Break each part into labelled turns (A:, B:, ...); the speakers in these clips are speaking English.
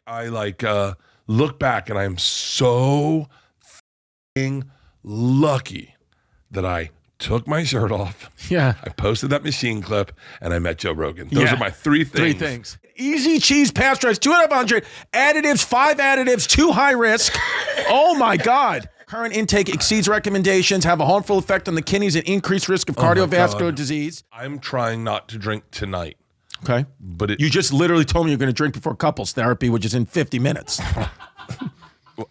A: I look back and I'm so lucky that I took my shirt off.
B: Yeah.
A: I posted that machine clip and I met Joe Rogan. Those are my three things.
B: Easy cheese pasteurized, 2 out of 100. Additives, 5 additives, too high risk. Oh my God. Current intake exceeds recommendations, have a harmful effect on the kidneys and increased risk of cardiovascular disease.
A: I'm trying not to drink tonight.
B: Okay.
A: But
B: you just literally told me you're going to drink before couples therapy, which is in 50 minutes.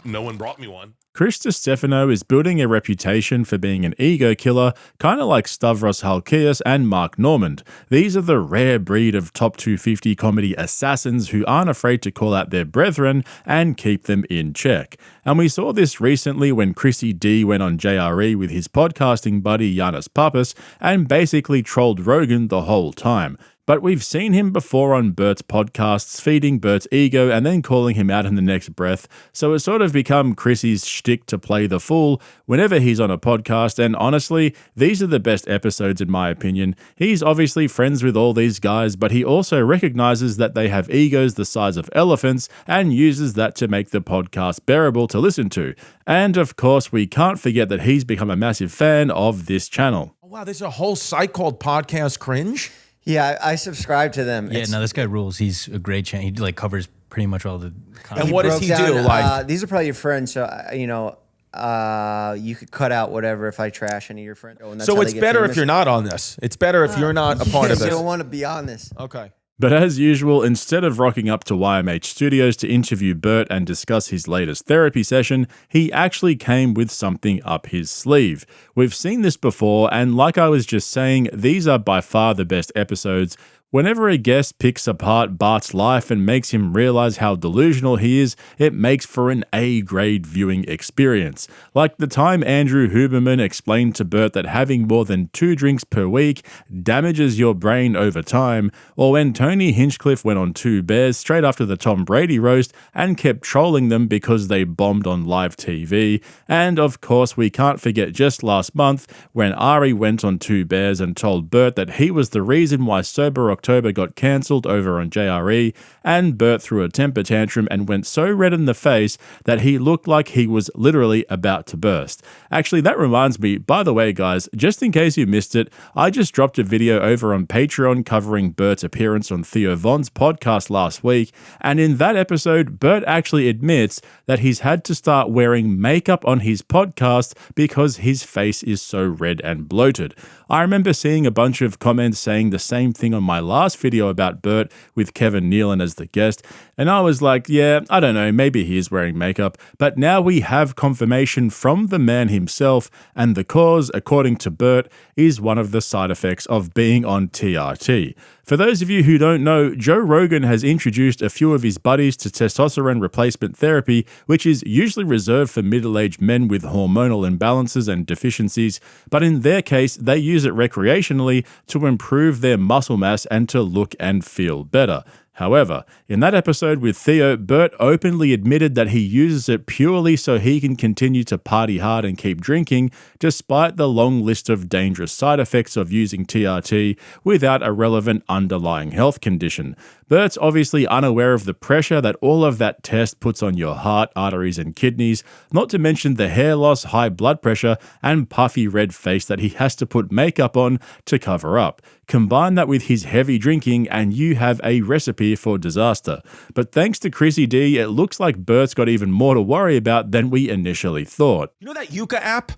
A: No one brought me one.
C: Chris Distefano is building a reputation for being an ego killer, kind of like Stavros Halkias and Mark Normand. These are the rare breed of top 250 comedy assassins who aren't afraid to call out their brethren and keep them in check. And we saw this recently when Chrissy D went on JRE with his podcasting buddy Yanis Pappas and basically trolled Rogan the whole time. But we've seen him before on Bert's podcasts, feeding Bert's ego and then calling him out in the next breath, so it's sort of become Chrissy's shtick to play the fool whenever he's on a podcast, and honestly, these are the best episodes in my opinion. He's obviously friends with all these guys, but he also recognizes that they have egos the size of elephants and uses that to make the podcast bearable to listen to. And of course, we can't forget that he's become a massive fan of this channel.
B: Oh, wow, there's a whole site called Podcast Cringe?
D: Yeah, I subscribe to them.
E: Yeah, no, this guy rules. He's a great channel. He covers pretty much all the content.
B: And what does he do?
D: These are probably your friends, so you could cut out whatever if I trash any of your friends.
B: So it's better if you're not on this. It's better if you're not a part of this.
D: You don't want to be on this.
B: Okay.
C: But as usual, instead of rocking up to YMH Studios to interview Bert and discuss his latest therapy session, he actually came with something up his sleeve. We've seen this before, and like I was just saying, these are by far the best episodes. Whenever a guest picks apart Bart's life and makes him realize how delusional he is, it makes for an A-grade viewing experience. Like the time Andrew Huberman explained to Bert that having more than 2 drinks per week damages your brain over time, or when Tony Hinchcliffe went on 2 Bears straight after the Tom Brady roast and kept trolling them because they bombed on live TV. And of course, we can't forget just last month when Ari went on 2 Bears and told Bert that he was the reason why Sober October got cancelled over on JRE, and Bert threw a temper tantrum and went so red in the face that he looked like he was literally about to burst. Actually, that reminds me, by the way guys, just in case you missed it, I just dropped a video over on Patreon covering Bert's appearance on Theo Von's podcast last week, and in that episode, Bert actually admits that he's had to start wearing makeup on his podcast because his face is so red and bloated. I remember seeing a bunch of comments saying the same thing on my last video about Bert with Kevin Nealon as the guest, and I was like, yeah, I don't know, maybe he is wearing makeup, but now we have confirmation from the man himself, and the cause, according to Bert, is one of the side effects of being on TRT. For those of you who don't know, Joe Rogan has introduced a few of his buddies to testosterone replacement therapy, which is usually reserved for middle-aged men with hormonal imbalances and deficiencies, but in their case, they use it recreationally to improve their muscle mass and to look and feel better. However, in that episode with Theo, Bert openly admitted that he uses it purely so he can continue to party hard and keep drinking, despite the long list of dangerous side effects of using TRT without a relevant underlying health condition. Bert's obviously unaware of the pressure that all of that test puts on your heart, arteries, and kidneys, not to mention the hair loss, high blood pressure, and puffy red face that he has to put makeup on to cover up. Combine that with his heavy drinking and you have a recipe for disaster. But thanks to Chrissy D, it looks like Bert's got even more to worry about than we initially thought.
B: You know that Yuka app?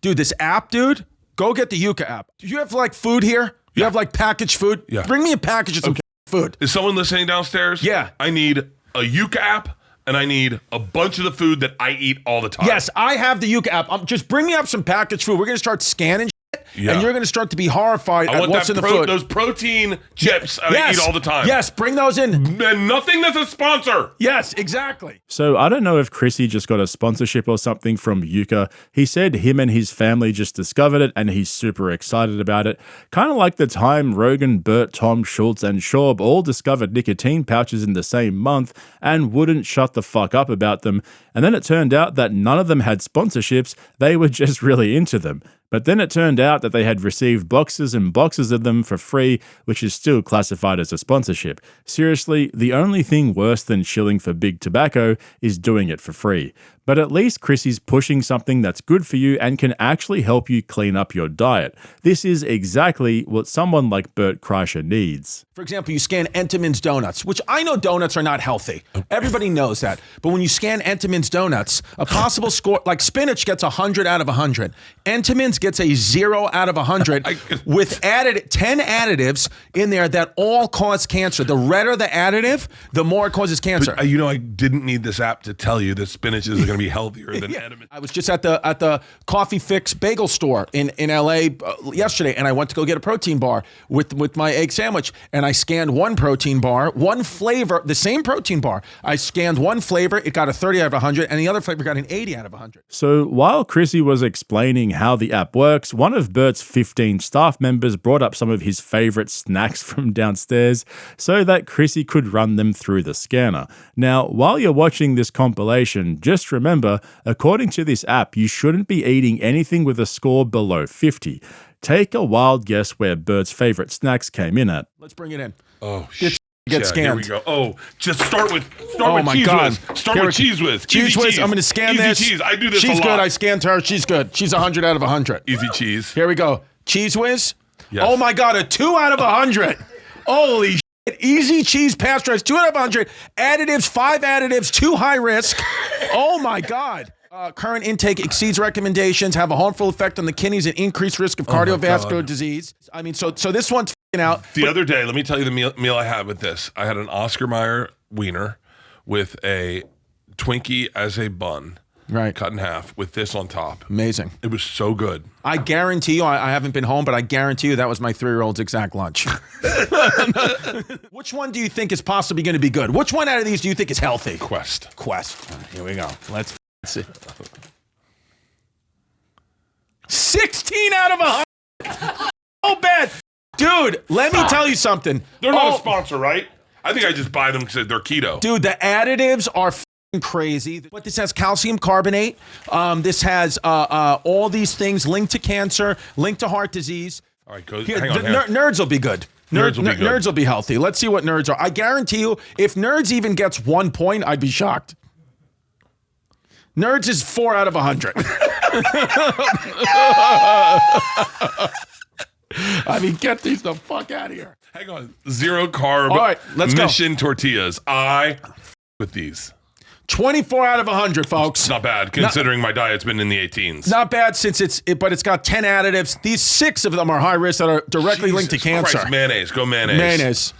B: Dude, this app, dude? Go get the Yuka app. Do you have food here? You have packaged food?
A: Yeah.
B: Bring me a package of some food.
A: Is someone listening downstairs?
B: Yeah.
A: I need a Yuka app, and I need a bunch of the food that I eat all the time.
B: Yes, I have the Yuka app. Just bring me up some packaged food. We're going to start scanning and you're going to start to be horrified at what's in the food.
A: Those protein chips I eat all the time.
B: Yes, bring those in.
A: And nothing that's a sponsor.
B: Yes, exactly.
C: So I don't know if Chrissy just got a sponsorship or something from Yuka. He said him and his family just discovered it and he's super excited about it. Kind of like the time Rogan, Bert, Tom, Schultz, and Schaub all discovered nicotine pouches in the same month and wouldn't shut the fuck up about them. And then it turned out that none of them had sponsorships, they were just really into them. But then it turned out that they had received boxes and boxes of them for free, which is still classified as a sponsorship. Seriously, the only thing worse than shilling for big tobacco is doing it for free. But at least Chrissy's pushing something that's good for you and can actually help you clean up your diet. This is exactly what someone like Bert Kreischer needs.
B: For example, you scan Entenmann's donuts, which I know donuts are not healthy. Everybody knows that. But when you scan Entenmann's donuts, a possible score, like spinach gets 100 out of 100. Entenmann's gets a 0 out of 100 with 10 additives in there that all cause cancer. The redder the additive, the more it causes cancer.
A: But, I didn't need this app to tell you that spinach is going to be healthier than Entenmann.
B: I was just at the Coffee Fix bagel store in LA yesterday, and I went to go get a protein bar with my egg sandwich, and I scanned one protein bar, one flavor, the same protein bar. I scanned one flavor, it got a 30 out of 100, and the other flavor got an 80 out of 100.
C: So while Chrissy was explaining how the app works, one of Bert's 15 staff members brought up some of his favorite snacks from downstairs so that Chrissy could run them through the scanner. Now, while you're watching this compilation, just remember, according to this app, you shouldn't be eating anything with a score below 50. Take a wild guess where Bert's favorite snacks came in at.
B: Let's bring it in.
A: Oh, shit.
B: Get scanned.
A: Here we go. Oh, just start with
B: my
A: Cheese
B: God.
A: Whiz. Start with Cheese Whiz.
B: Cheese
A: Easy
B: Whiz. I'm going to scan
A: Easy
B: this.
A: Cheese. I do this
B: She's
A: a lot.
B: good. I scanned her. She's good. She's 100 out of 100.
A: Easy Cheese.
B: Here we go. Cheese Whiz.
A: Yes.
B: Oh my God, a 2 out of 100. Holy shit. Easy cheese pasteurized, 2 out of 100. Additives, 5 additives, 2 high risk. Oh my God. Current intake exceeds recommendations, have a harmful effect on the kidneys and increased risk of cardiovascular disease. I mean, so this one's f***ing out.
A: The other day, let me tell you the meal I had with this. I had an Oscar Mayer wiener with a Twinkie as a bun.
B: Right.
A: Cut in half with this on top.
B: Amazing.
A: It was so good.
B: I guarantee you, I haven't been home, but I guarantee you that was my 3-year-old's exact lunch. Which one do you think is possibly going to be good? Which one out of these do you think is healthy?
A: Quest.
B: Here we go. Let's see. 16 out of 100. Oh, bad. Dude, let me tell you something.
A: They're not a sponsor, right? I think I just buy them because they're keto.
B: Dude, the additives are crazy. But this has calcium carbonate. This has all these things linked to cancer, linked to heart disease.
A: All right, go.
B: Here,
A: Hang on.
B: Nerds will be good.
A: Nerds will be good.
B: Nerds will be healthy. Let's see what nerds are. I guarantee you, if nerds even gets 1 point, I'd be shocked. Nerds is 4 out of 100. I mean, get these the fuck out of here.
A: Hang on. 0 carb.
B: All right, let's go.
A: Mission tortillas. With these.
B: 24 out of 100, folks.
A: It's not bad, considering my diet's been in the 18s.
B: Not bad since but it's got 10 additives. These 6 of them are high risk that are directly linked to
A: Jesus
B: cancer.
A: Christ, mayonnaise. Go mayonnaise.
B: Mayonnaise.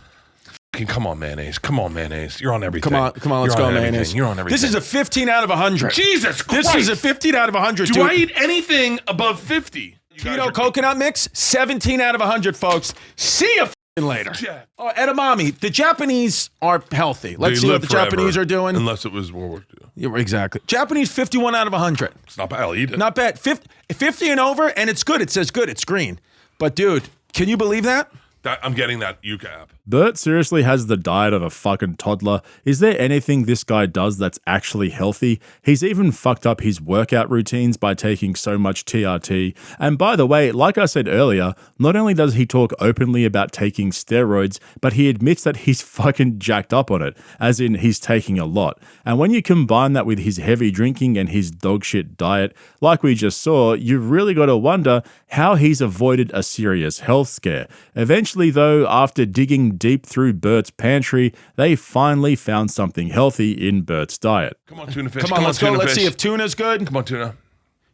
A: Come on, mayonnaise. Come on, mayonnaise. You're on everything.
B: Come on, let's go, mayonnaise.
A: You're on everything.
B: This is a 15 out of 100.
A: Jesus Christ.
B: This is a 15 out of 100,
A: Do
B: dude.
A: I eat anything above 50?
B: Keto coconut mix, 17 out of 100, folks. See you later.
A: Yeah.
B: Oh, edamame. The Japanese are healthy. Let's
A: They
B: see what
A: live
B: the
A: forever,
B: Japanese are doing.
A: Unless it was World War II.
B: Yeah, exactly. Japanese, 51 out of 100.
A: It's not bad. I'll eat it.
B: Not bad. 50 and over, and it's good. It says good. It's green. But, dude, can you believe that?
A: I'm getting that Yuka app.
C: Bert seriously has the diet of a fucking toddler. Is there anything this guy does that's actually healthy? He's even fucked up his workout routines by taking so much TRT. And by the way, like I said earlier, not only does he talk openly about taking steroids, but he admits that he's fucking jacked up on it, as in he's taking a lot. And when you combine that with his heavy drinking and his dogshit diet, like we just saw, you've really got to wonder how he's avoided a serious health scare. Eventually, though, after digging deep through Bert's pantry, they finally found something healthy in Bert's diet.
A: Come on, tuna fish.
B: Come on, let's go.
A: tuna
B: Let's
A: fish.
B: see if tuna's good.
A: Come on, tuna.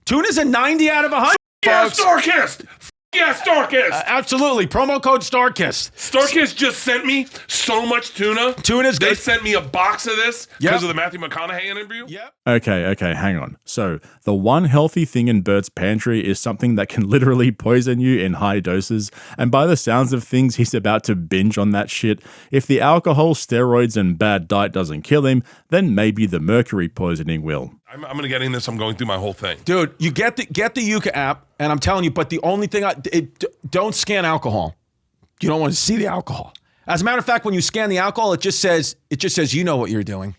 B: Tuna's a 90 out of 100,
A: Yeah,
B: folks.
A: Starkist! Yeah, Starkist!
B: Absolutely. Promo code StarKist.
A: Starkist just sent me so much tuna.
B: Tuna's
A: They
B: good.
A: sent me a box of this
B: Yep.
A: because of the Matthew McConaughey interview.
B: Yep.
C: Okay, hang on. So, the one healthy thing in Bert's pantry is something that can literally poison you in high doses, and by the sounds of things, he's about to binge on that shit. If the alcohol, steroids, and bad diet doesn't kill him, then maybe the mercury poisoning will.
A: I'm going to get in this. I'm going through my whole thing.
B: Dude, you get the Yuka app, and I'm telling you, but the only thing, don't scan alcohol. You don't want to see the alcohol. As a matter of fact, when you scan the alcohol, it just says you know what you're doing.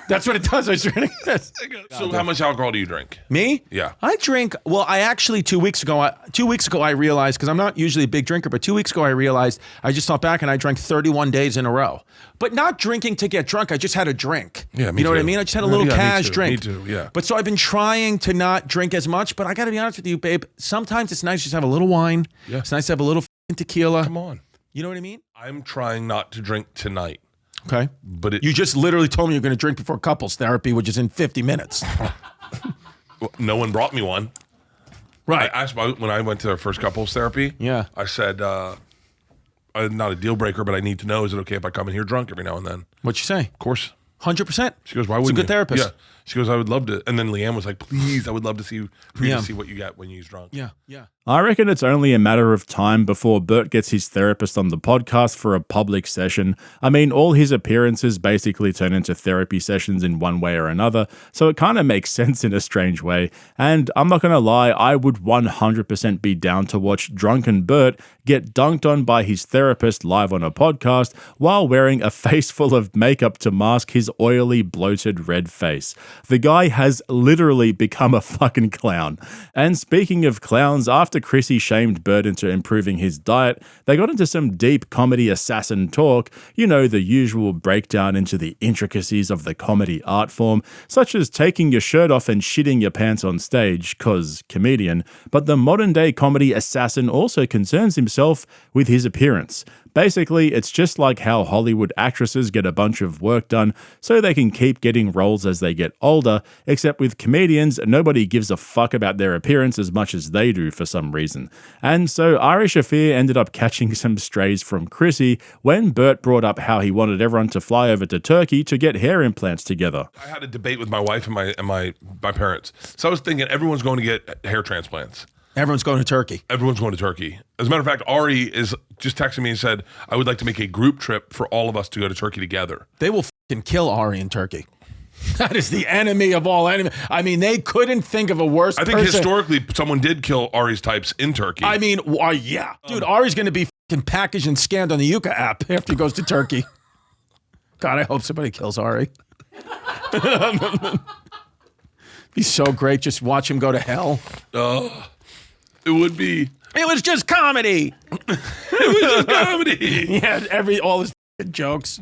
B: That's what it does. I was drinking this.
A: So how much alcohol do you drink?
B: Me?
A: Yeah.
B: I drink. Well, I actually 2 weeks ago I realized, because I'm not usually a big drinker, but 2 weeks ago I realized I just thought back and I drank 31 days in a row. But not drinking to get drunk. I just had a drink.
A: Yeah, me
B: You know what I
A: too.
B: mean? I just had a little
A: me
B: cash
A: too,
B: drink.
A: Me too. Yeah.
B: But so I've been trying to not drink as much. But I got to be honest with you, babe. Sometimes it's nice just to have a little wine.
A: Yeah.
B: It's nice to have a little tequila.
A: Come on.
B: You know what I mean?
A: I'm trying not to drink tonight,
B: Okay.
A: but
B: You just literally told me you're going to drink before couples therapy, which is in 50 minutes.
A: no one brought me one.
B: Right.
A: I asked when I went to our first couples therapy.
B: Yeah.
A: I said, not a deal breaker, but I need to know, is it okay if I come in here drunk every now and then?
B: What'd you say?
A: Of course.
B: 100%.
A: She goes, why
B: It's a
A: wouldn't
B: good
A: you?
B: therapist.
A: Yeah. She goes, I would love to. And then Leanne was like, please, I would love to see
B: Yeah.
A: to see what you get when you're drunk.
B: Yeah. Yeah.
C: I reckon it's only a matter of time before Bert gets his therapist on the podcast for a public session. I mean, all his appearances basically turn into therapy sessions in one way or another, so it kind of makes sense in a strange way. And I'm not going to lie, I would 100% be down to watch Drunken Bert get dunked on by his therapist live on a podcast while wearing a face full of makeup to mask his oily, bloated red face. The guy has literally become a fucking clown. And speaking of clowns, after Chrissy shamed Bert into improving his diet, they got into some deep comedy assassin talk, you know, the usual breakdown into the intricacies of the comedy art form, such as taking your shirt off and shitting your pants on stage, cause comedian, but the modern day comedy assassin also concerns himself with his appearance. Basically, it's just like how Hollywood actresses get a bunch of work done so they can keep getting roles as they get older, except with comedians, nobody gives a fuck about their appearance as much as they do for some reason. And so Irish Affair ended up catching some strays from Chrissy when Bert brought up how he wanted everyone to fly over to Turkey to get hair implants together.
A: I had a debate with my wife and my parents. So I was thinking everyone's going to get hair transplants.
B: Everyone's going to Turkey.
A: Everyone's going to Turkey. As a matter of fact, Ari is just texting me and said, I would like to make a group trip for all of us to go to Turkey together.
B: They will fucking kill Ari in Turkey. That is the enemy of all enemies. I mean, they couldn't think of a worse
A: I think
B: person.
A: historically someone did kill Ari's types in Turkey.
B: I mean, yeah. Dude, Ari's going to be fucking packaged and scanned on the Yuka app after he goes to Turkey. God, I hope somebody kills Ari. Be so great. Just watch him go to hell.
A: It would be.
B: It was just comedy.
A: Comedy.
B: Yeah, all his jokes.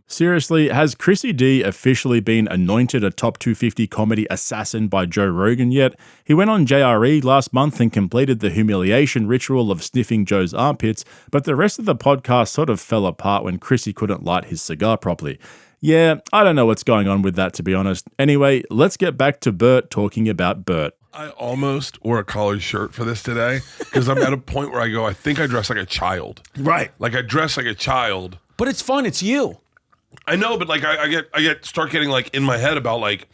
C: Seriously, has Chrissy D officially been anointed a top 250 comedy assassin by Joe Rogan yet? He went on JRE last month and completed the humiliation ritual of sniffing Joe's armpits, but the rest of the podcast sort of fell apart when Chrissy couldn't light his cigar properly. Yeah, I don't know what's going on with that, to be honest. Anyway, let's get back to Bert talking about Bert.
A: I almost wore a collared shirt for this today because I'm at a point where I go, I think I dress like a child.
B: Right.
A: Like I dress like a child.
B: But it's fun. It's you.
A: I know, but like I start getting like in my head about like,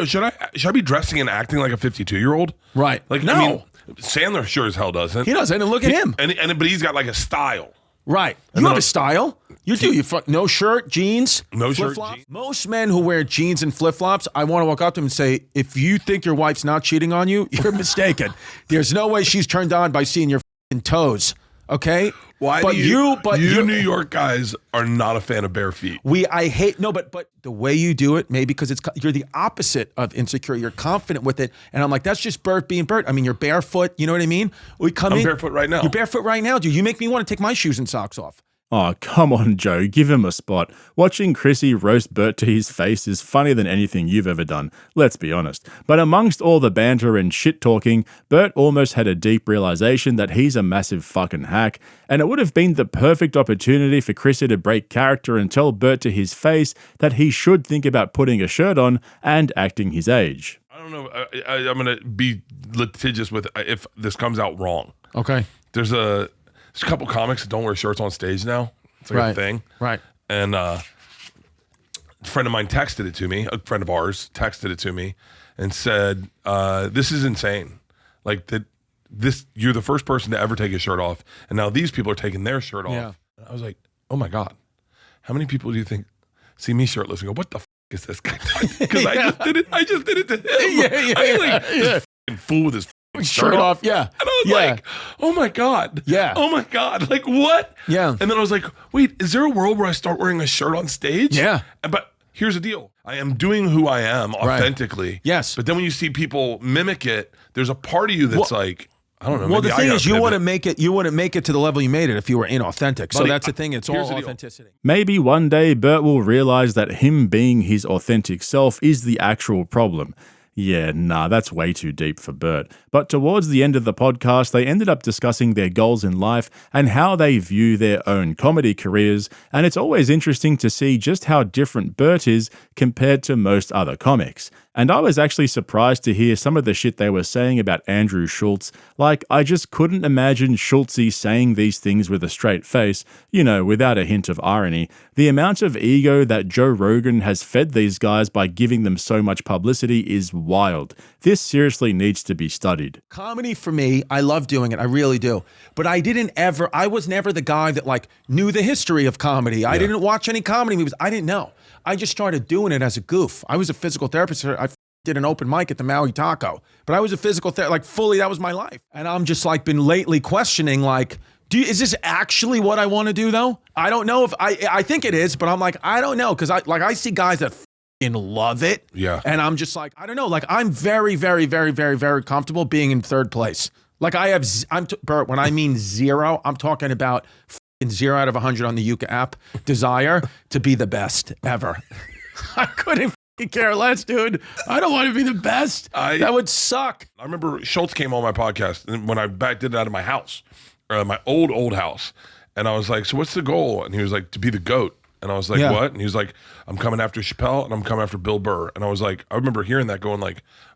A: should I be dressing and acting like a 52-year-old?
B: Right.
A: Like
B: No.
A: I mean, Sandler sure as hell doesn't.
B: He doesn't. And look at him.
A: But he's got like a style.
B: Right. You
A: then
B: have
A: I'll-
B: a style. You do. No shirt, jeans.
A: No shirt,
B: flip-flops.
A: jeans.
B: Most men who wear jeans and flip-flops, I want to walk up to them and say, if you think your wife's not cheating on you, you're mistaken. There's no way she's turned on by seeing your f***ing toes. Okay?
A: Why
B: but
A: do you
B: you
A: New York guys are not a fan of bare feet?
B: But the way you do it, maybe because you're the opposite of insecure. You're confident with it. And I'm like, that's just Bert being Bert. I mean, you're barefoot. You know what I mean? I'm
A: barefoot right now.
B: You're barefoot right now, dude. You make me want to take my shoes and socks off.
C: Oh, come on, Joe, give him a spot. Watching Chrissy roast Bert to his face is funnier than anything you've ever done, let's be honest. But amongst all the banter and shit-talking, Bert almost had a deep realization that he's a massive fucking hack, and it would have been the perfect opportunity for Chrissy to break character and tell Bert to his face that he should think about putting a shirt on and acting his age.
A: I don't know. I'm going to be litigious with if this comes out wrong.
B: Okay.
A: There's a couple comics that don't wear shirts on stage now. It's like a thing.
B: Right.
A: And a friend of mine texted it to me. A friend of ours texted it to me and said, this is insane. Like you're the first person to ever take his shirt off. And now these people are taking their shirt off.
B: Yeah.
A: And I was like, oh my God. How many people do you think see me shirtless and go, what the is this guy doing? Because I just did it to him. This f***ing fool with his
B: Shirt off. Yeah.
A: And I was like, oh my God.
B: Yeah.
A: Oh my God. Like what?
B: Yeah.
A: And then I was like, wait, is there a world where I start wearing a shirt on stage?
B: Yeah.
A: But here's the deal. I am doing who I am authentically.
B: Yes.
A: But then when you see people mimic it, there's a part of you that's like, I don't know.
B: Well,
A: maybe
B: the
A: I
B: thing
A: gotta
B: is, you
A: pivot.
B: wouldn't make it to the level you made it if you were inauthentic. So
A: Buddy,
B: that's the thing. It's
A: here's
B: all
A: the deal.
B: authenticity.
C: Maybe one day Bert will realize that him being his authentic self is the actual problem. Yeah, nah, that's way too deep for Bert. But towards the end of the podcast, they ended up discussing their goals in life and how they view their own comedy careers, and it's always interesting to see just how different Bert is compared to most other comics. And I was actually surprised to hear some of the shit they were saying about Andrew Schulz. Like, I just couldn't imagine Schultzy saying these things with a straight face, without a hint of irony. The amount of ego that Joe Rogan has fed these guys by giving them so much publicity is wild. This seriously needs to be studied.
B: Comedy for me, I love doing it. I really do. But I was never the guy that knew the history of comedy. I didn't watch any comedy movies. I didn't know. I just started doing it as a goof. I was a physical therapist. I did an open mic at the Maui Taco, but I was a physical therapist, fully, that was my life. And I'm just been lately questioning, is this actually what I want to do though? I don't know if I think it is, but I'm I don't know. Cause I see guys that love it.
A: Yeah.
B: And I'm just I don't know. I'm very, very, very, very, very comfortable being in third place. Bert, when I mean zero, I'm talking about 0 out of 100 on the Yuka app, desire to be the best ever. I couldn't care less, dude. I don't want to be the best. That would suck.
A: I remember Schultz came on my podcast and when I did it out of my house, my old house. And I was like, so what's the goal? And he was like, to be the GOAT. And I was like, what? And he was like, I'm coming after Chappelle and I'm coming after Bill Burr. And I was like, I remember hearing that going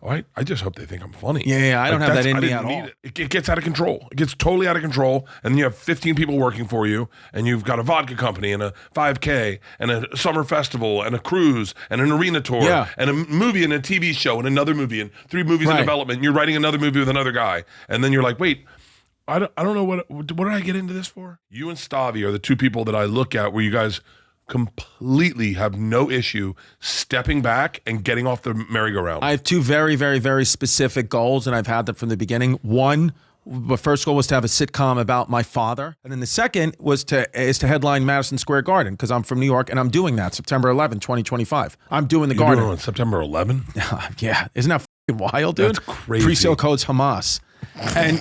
A: I just hope they think I'm funny.
B: Yeah, I don't have that in me at all.
A: It gets out of control. It gets totally out of control. And then you have 15 people working for you and you've got a vodka company and a 5K and a summer festival and a cruise and an arena tour and a movie and a TV show and another movie and 3 movies in development. And you're writing another movie with another guy. And then you're like, wait, I don't know what did I get into this for? You and Stavi are the 2 people that I look at where you guys completely have no issue stepping back and getting off the merry-go-round.
B: I have 2 very, very, very specific goals, and I've had them from the beginning. One, the first goal was to have a sitcom about my father, and then the second is to headline Madison Square Garden because I'm from New York, and I'm doing that September 11, 2025. I'm doing the Garden.
A: Doing it on September 11?
B: Yeah, isn't that fucking wild, dude?
A: That's crazy.
B: Pre-sale code's Hamas, and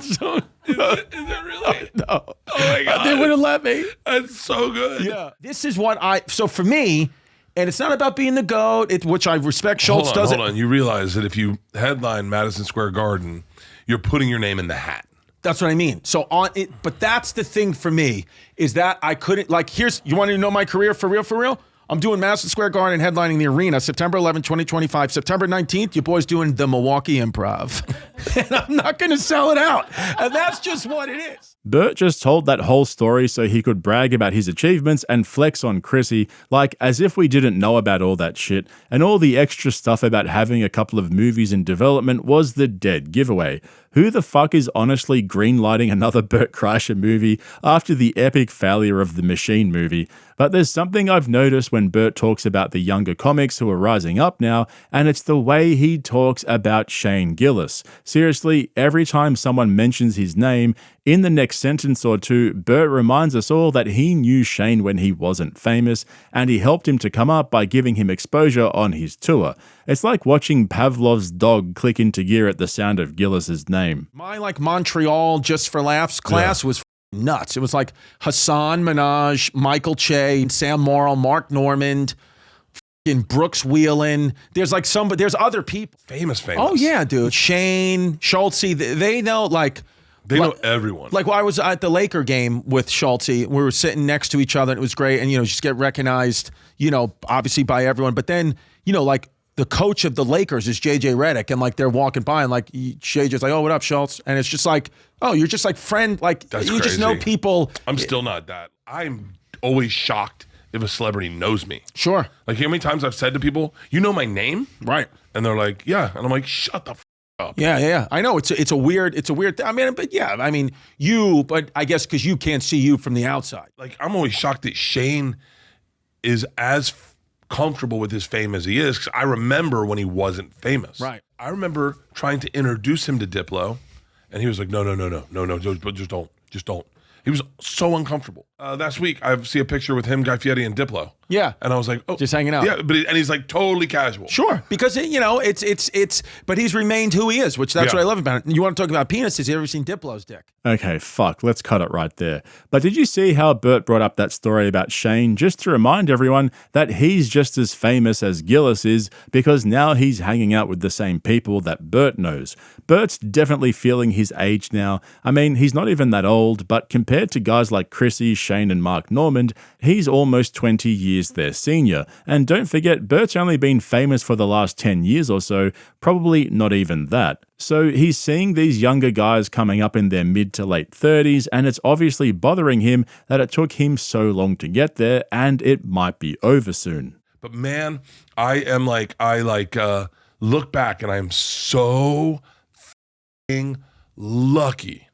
B: so.
A: Is it really?
B: No.
A: Oh my God.
B: They wouldn't let me.
A: That's so good.
B: Yeah. This is what so for me, and it's not about being the GOAT, which I respect Schultz does
A: Hold on. You realize that if you headline Madison Square Garden, you're putting your name in the hat.
B: That's what I mean. So but that's the thing for me, is that I couldn't, you want to know my career for real? I'm doing Madison Square Garden headlining the arena September 11, 2025. September 19th, your boy's doing the Milwaukee Improv. And I'm not going to sell it out. And that's just what it is.
C: Bert just told that whole story so he could brag about his achievements and flex on Chrissy, as if we didn't know about all that shit, and all the extra stuff about having a couple of movies in development was the dead giveaway. Who the fuck is honestly greenlighting another Bert Kreischer movie after the epic failure of the Machine movie? But there's something I've noticed when Bert talks about the younger comics who are rising up now, and it's the way he talks about Shane Gillis. Seriously, every time someone mentions his name, in the next sentence or two, Bert reminds us all that he knew Shane when he wasn't famous, and he helped him to come up by giving him exposure on his tour. It's like watching Pavlov's dog click into gear at the sound of Gillis's name.
B: My Montreal Just for Laughs class was nuts. It was Hassan Minaj, Michael Che, Sam Morrill, Mark Normand, Brooks Wheelan. There's there's other people.
A: Famous.
B: Oh yeah, dude. Shane, Schultz, they know
A: They know everyone.
B: I was at the Laker game with Schultz. We were sitting next to each other, and it was great. And, just get recognized, obviously by everyone. But then, the coach of the Lakers is JJ Redick, and they're walking by, and JJ's oh, what up, Schultz? And it's just oh, you're just friend,
A: That's
B: you just know
A: crazy.
B: people.
A: I'm still not that. I'm always shocked if a celebrity knows me.
B: Sure.
A: How many times I've said to people, you know my name?
B: Right.
A: And they're like, yeah. And I'm like, shut the up.
B: Yeah. I know it's a weird thing. I mean, but yeah, but I guess because you can't see you from the outside.
A: I'm always shocked that Shane is as comfortable with his fame as he is, because I remember when he wasn't famous.
B: Right.
A: I remember trying to introduce him to Diplo, and he was like, no, just don't. He was so uncomfortable. Last week, I see a picture with him, Guy Fieri, and Diplo.
B: Yeah.
A: And I was like, oh.
B: Just hanging out.
A: Yeah, and he's like totally casual.
B: Sure, because but he's remained who he is, which that's
A: Yeah.
B: what I love about it. You want to talk about penises? You ever seen Diplo's dick?
C: Okay, fuck, let's cut it right there. But did you see how Bert brought up that story about Shane just to remind everyone that he's just as famous as Gillis is because now he's hanging out with the same people that Bert knows. Bert's definitely feeling his age now. I mean, he's not even that old, but compared to guys like Chrissy, Shane, and Mark Normand, he's almost 20 years their senior. And don't forget, Bert's only been famous for the last 10 years or so, probably not even that. So he's seeing these younger guys coming up in their mid to late 30s, and it's obviously bothering him that it took him so long to get there, and it might be over soon.
A: But man, I look back and I am so f***ing lucky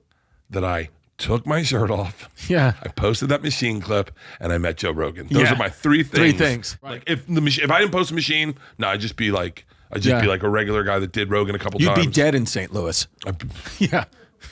A: that I took my shirt off.
B: Yeah.
A: I posted that machine clip and I met Joe Rogan. Those
B: Yeah.
A: are my three things.
B: Three things.
A: Like if I didn't post a machine, no, I'd just be like a regular guy that did Rogan a couple
B: You'd
A: times.
B: be dead in St. Louis. Yeah.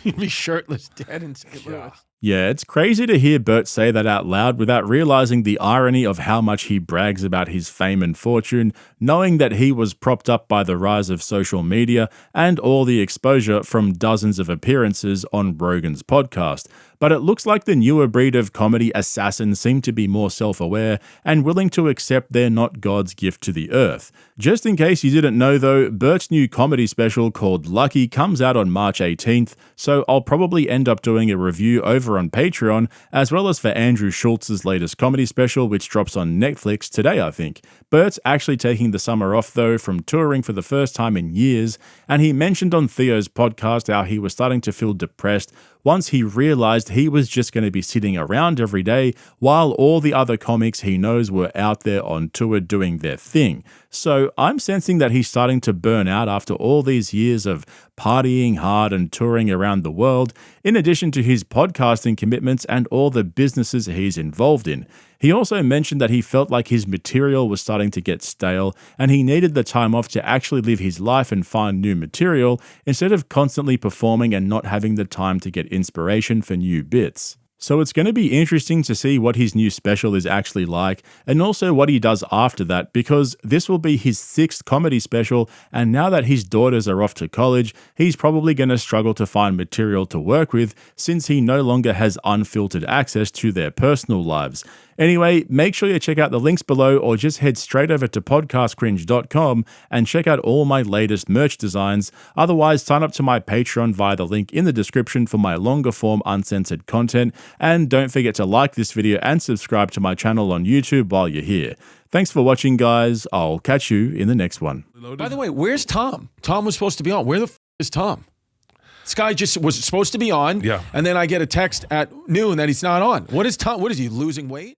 B: You'd be shirtless, dead in St. Louis.
C: Yeah, it's crazy to hear Bert say that out loud without realizing the irony of how much he brags about his fame and fortune, knowing that he was propped up by the rise of social media and all the exposure from dozens of appearances on Rogan's podcast. But it looks like the newer breed of comedy assassins seem to be more self-aware and willing to accept they're not God's gift to the earth. Just in case you didn't know though, Bert's new comedy special called Lucky comes out on March 18th, so I'll probably end up doing a review over on Patreon, as well as for Andrew Schultz's latest comedy special, which drops on Netflix today, I think. Bert's actually taking the summer off though from touring for the first time in years, and he mentioned on Theo's podcast how he was starting to feel depressed once he realized he was just going to be sitting around every day while all the other comics he knows were out there on tour doing their thing. So I'm sensing that he's starting to burn out after all these years of partying hard and touring around the world, in addition to his podcasting commitments and all the businesses he's involved in. He also mentioned that he felt like his material was starting to get stale and he needed the time off to actually live his life and find new material instead of constantly performing and not having the time to get inspiration for new bits. So it's going to be interesting to see what his new special is actually like and also what he does after that, because this will be his 6th comedy special, and now that his daughters are off to college, he's probably going to struggle to find material to work with since he no longer has unfiltered access to their personal lives. Anyway, make sure you check out the links below or just head straight over to podcastcringe.com and check out all my latest merch designs. Otherwise, sign up to my Patreon via the link in the description for my longer form uncensored content. And don't forget to like this video and subscribe to my channel on YouTube while you're here. Thanks for watching, guys. I'll catch you in the next one.
B: By the way, where's Tom? Tom was supposed to be on. Where the f is Tom? This guy just was supposed to be on.
A: Yeah.
B: And then I get a text at noon that he's not on. What is Tom? What is he, losing weight?